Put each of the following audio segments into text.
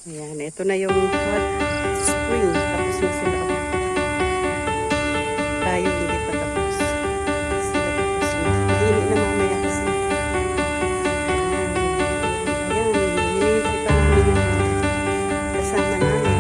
Ayan, ito na yung hot spring. Tapos na sila. Tayo hindi pa tapos. Sila tapos na. Mainit na mamaya kasi. Ayan, hinihintay pa namin yung kasama namin.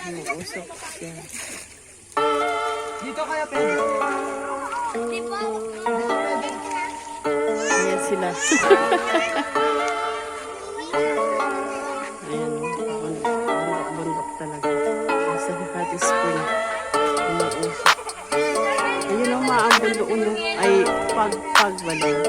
Umuusok. Yan. Dito kaya pwede. Ayan sila. Ayan. Bundok talaga. Sa hot spring. Umuusok. Ayun ang maambon doon. Ay, pagbalay.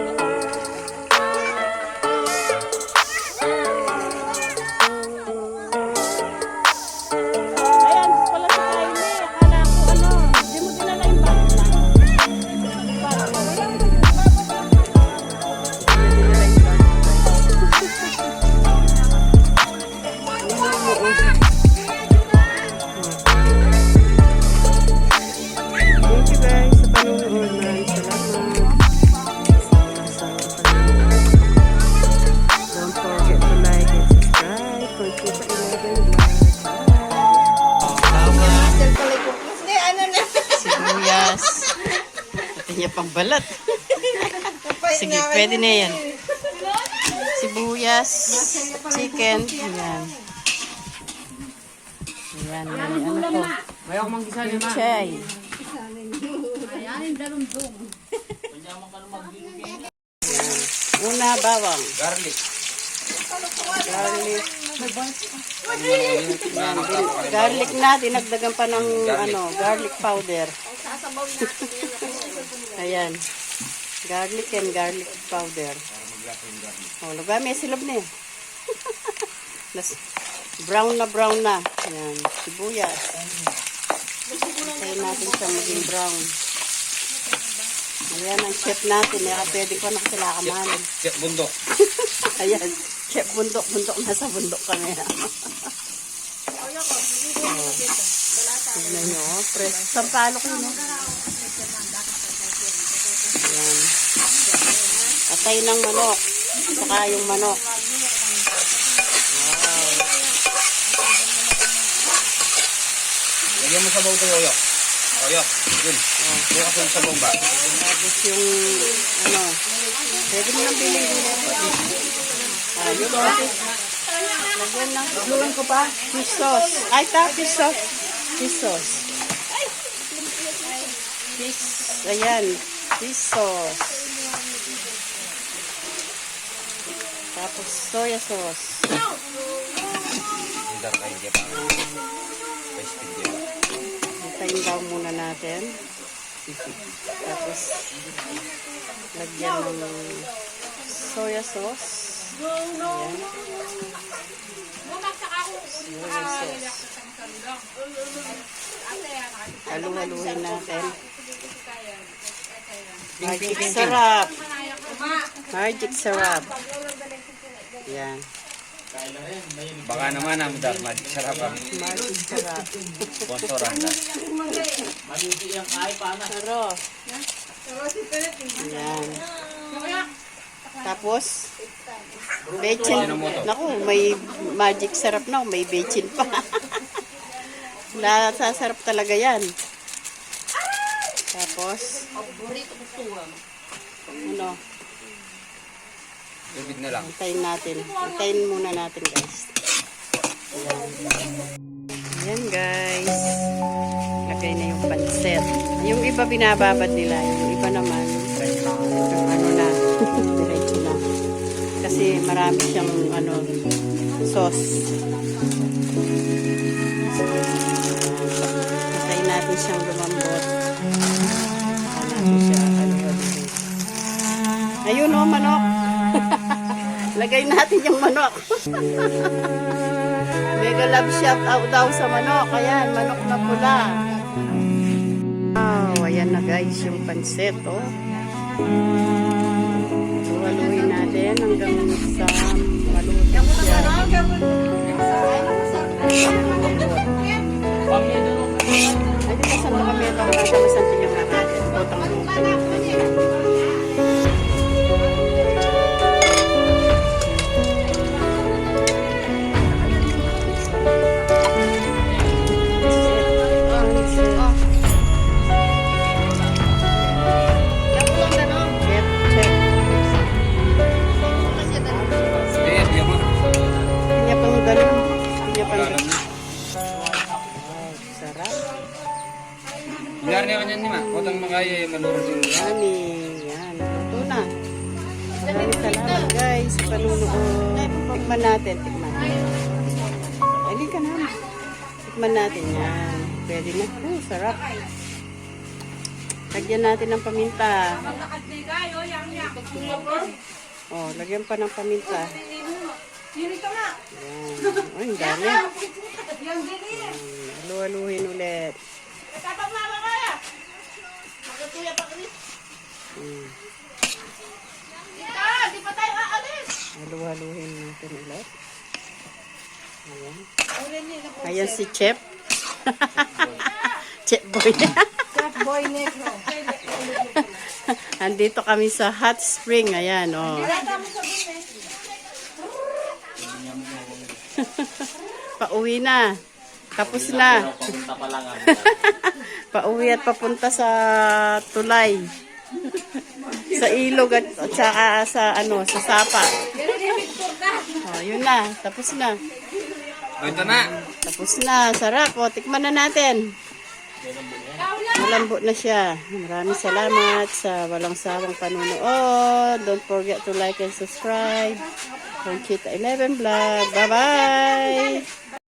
Niya pang balat. Sige, pwede na yan. Sibuyas, chicken, yan. Yan, ano to? Mayroong manggisa naman. Chay. Una, bawang. Garlic. Garlic. Yan, garlic na, dinagdagan pa ng garlic powder. Ayan. Garlic and garlic powder. O, lugami, silog na yun. Brown na. Ayan, sibuyas. Tayo natin siya maging brown. Ayan, ang chef natin. Pwede ko na sila kamanin. Chef bundok. Ayan, chef bundok. Nasa bundok kami. Tignan nyo, press. Sampalok yun, no? Ayan. Atay ng manok. Saka yung manok. Wow. Lagyan mo sa baw ito, Yoyo. Yoyo, yun. Yung ako sa baw ba? Tapos yung, pwede mo nang bilhin din. Yun, lagyan ng, lulang ko pa, fish sauce. Ay, fish sauce. Fish sauce. Ayan, fish sauce. Tapos soya sauce. Hindi kayo kaya pa. Pwede kaya pa. Hintayin daw muna natin. Tapos, lagyan ng soya sauce. Ayan. Soya sauce. Halu-haluhin natin. Magic sarap. Magic sarap. Yan. Baka naman ang magic sarap ang Magic sarap. sponsoran na. Sarap. Yan. Tapos, bechin. Naku, may magic sarap na. May bechin pa. Sasarap talaga yan. Tapos, Ano? Tubig na lang. Antayin natin. Antayin muna natin, guys. Ayan, guys. Lagay na yung pansit. Yung iba binababad nila. Yung iba naman, ano na, diretso na. Kasi marami siyang, ano, sauce. Antayin natin siyang lumambot. Natin siya, ano. Ayun, oh, manok. Lagay natin yung manok. Mega love shout out daw sa manok. Ayan, manok na pula. Wow, ayan na guys yung pansit, oh. Haluin natin hanggang sa maluto siya. Ay, di ba saan kami ito? Nasa masantin yung natin. Utang mo. Biar niya kanyan ni ma. Kotang makaya yung malurot yung Ani, yan. Luto na. Maraming salamat guys sa panunood. Tikman natin, tikman. Hindi ka na. Tikman natin yan. Pwede na. Sarap. Lagyan natin ng paminta. Oh, lagyan pa ng paminta. Yan. Ay, ang dami. Halu-haluhin ulit. Halu-haluhin natin ulit. Ayan. Ayan si Chef. Chef Boy. Chef Boy Negro. Andito kami sa hot spring. Ayan, oh. Pauwi na. Tapos na. Pauwi at papunta sa tulay. Sa ilog at saka sa ano, sa sapa. Oh, yun na. Tapos na. ito na. Tapos na. Sarap. O, tikman na natin. Malambot na siya. Maraming salamat sa walang sawang panunood. Don't forget to like and subscribe. Conchita 11 Vlog. Bye-bye!